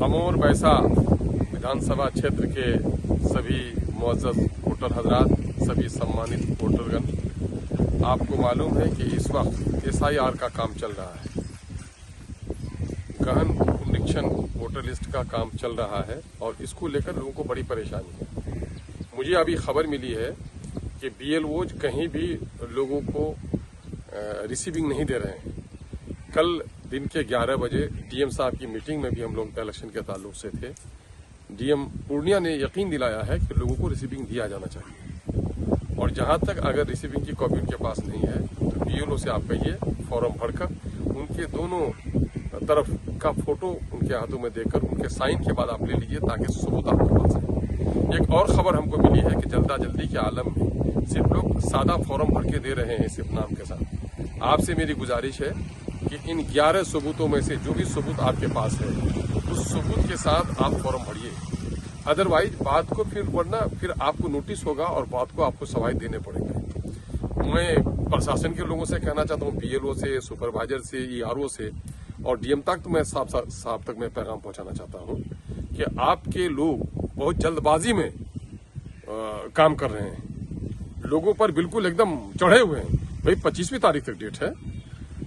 अमोर बैसा विधानसभा क्षेत्र के सभी मुअज़्ज़ज़ वोटर हजरात, सभी सम्मानित वोटरगण, आपको मालूम है कि इस वक्त SIR का काम चल रहा है। गहन पुनरीक्षण वोटर लिस्ट का काम चल रहा है और इसको लेकर लोगों को बड़ी परेशानी है। मुझे अभी खबर मिली है कि BLOज कहीं भी लोगों को रिसीविंग नहीं दे रहे हैं। कल दिन के 11 बजे DM साहब की मीटिंग में भी हम लोग इलेक्शन के ताल्लुक से थे। DM पूर्णिया ने यकीन दिलाया है कि लोगों को रिसीविंग दिया जाना चाहिए और जहां तक अगर रिसीविंग की कॉपी उनके पास नहीं है तो BLO से आप कहिए फॉर्म भरकर उनके दोनों तरफ का फोटो उनके हाथों में देकर उनके साइन के बाद आप ले लीजिए ताकि सबूत आपके पास है। एक और खबर हमको मिली है कि जल्दी के आलम में सिर्फ लोग सादा फॉर्म भर के दे रहे हैं सिर्फ नाम के साथ। आपसे मेरी गुजारिश है कि इन 11 सबूतों में से जो भी सबूत आपके पास है उस सबूत के साथ आप फॉर्म भरिए। अदरवाइज बात को फिर आपको नोटिस होगा और बात को आपको सवाल देने पड़ेंगे। मैं प्रशासन के लोगों से कहना चाहता हूँ, BLO से, सुपरवाइजर से, ERO से और DM तक तो मैं साहब तक मैं पैगाम पहुंचाना चाहता हूँ कि आपके लोग बहुत जल्दबाजी में काम कर रहे हैं। लोगों पर बिल्कुल एकदम चढ़े हुए हैं। भाई 25वीं तारीख तक डेट है।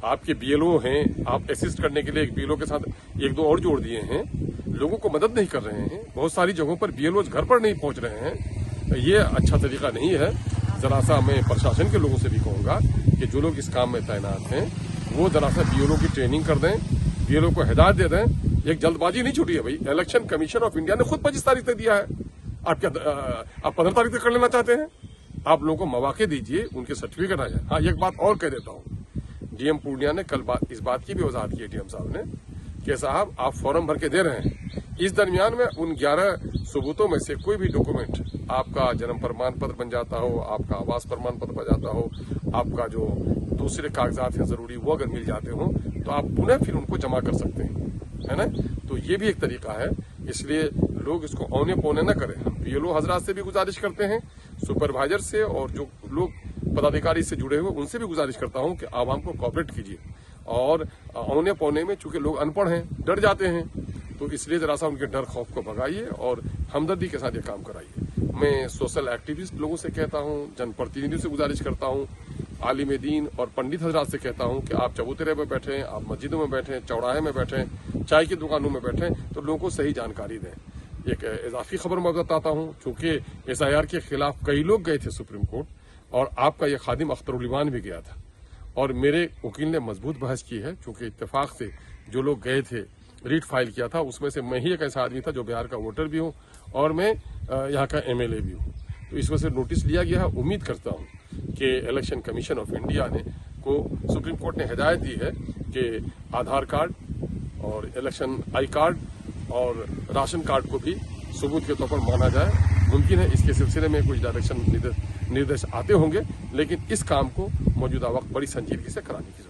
आपके BLO हैं, आप असिस्ट करने के लिए एक BLO के साथ 1-2 और जोड़ दिए हैं। लोगों को मदद नहीं कर रहे हैं। बहुत सारी जगहों पर BLOज घर पर नहीं पहुंच रहे हैं। ये अच्छा तरीका नहीं है। जरा सा मैं प्रशासन के लोगों से भी कहूंगा कि जो लोग इस काम में तैनात हैं वो जरा सा BLO की ट्रेनिंग कर दें, BLO को हिदायत दे दें। एक जल्दबाजी नहीं छूटी है भाई। इलेक्शन कमीशन ऑफ इंडिया ने खुद 25 तारीख तक दिया है। आप 15 तारीख तक कर लेना चाहते हैं? आप लोगों को मौके दीजिए, उनके सर्टिफिकेट आ जाए। हाँ, एक बात और कह देता हूँ, DM पूर्णिया ने कल इस बात की भी वजाहत की है DM साहब ने कि साहब आप फॉर्म भर के दे रहे हैं, इस दरमियान में उन 11 सबूतों में से कोई भी डॉक्यूमेंट, आपका जन्म प्रमाण पत्र बन जाता हो, आपका आवास प्रमाण पत्र बन जाता हो, आपका जो दूसरे कागजात हैं जरूरी वो अगर मिल जाते हो तो आप पुनः फिर उनको जमा कर सकते हैं, है ना। तो ये भी एक तरीका है। इसलिए लोग इसको औने पौने न करें। हम BLO हजरात से भी गुजारिश करते हैं, सुपरवाइजर से और जो लोग पदाधिकारी से जुड़े हुए उनसे भी गुजारिश करता हूं कि आवाम को कोऑपरेट कीजिए। और औने पौने में चूंकि लोग अनपढ़ हैं, डर जाते हैं, तो इसलिए जरा सा उनके डर खौफ को भगाइए और हमदर्दी के साथ ये काम कराइए। मैं सोशल एक्टिविस्ट लोगों से कहता हूं, जनप्रतिनिधियों से गुजारिश करता हूं, आलिम दीन और पंडित हजरात से कहता हूं कि आप चबूतरे में बैठें, आप मस्जिदों में बैठें, चौराहे में बैठें, चाय की दुकानों में बैठें, तो लोगों को सही जानकारी दें। एक इजाफी खबर मैं बताता हूं, चूंकि SIR के खिलाफ कई लोग गए थे सुप्रीम कोर्ट और आपका ये खादिम अख्तरुल ईमान भी गया था और मेरे वकील ने मजबूत बहस की है। चूंकि इत्तेफाक से जो लोग गए थे, रीट फाइल किया था, उसमें से मैं ही एक ऐसा आदमी था जो बिहार का वोटर भी हूं और मैं यहाँ का MLA भी हूं। तो इस वजह से नोटिस लिया गया है। उम्मीद करता हूं कि इलेक्शन कमीशन ऑफ इंडिया ने को सुप्रीम कोर्ट ने हिदायत दी है कि आधार कार्ड और इलेक्शन आई कार्ड और राशन कार्ड को भी सबूत के तौर पर माना जाए। मुमकिन है इसके सिलसिले में कुछ डायरेक्शन निर्देश आते होंगे, लेकिन इस काम को मौजूदा वक्त बड़ी संजीदगी से कराने की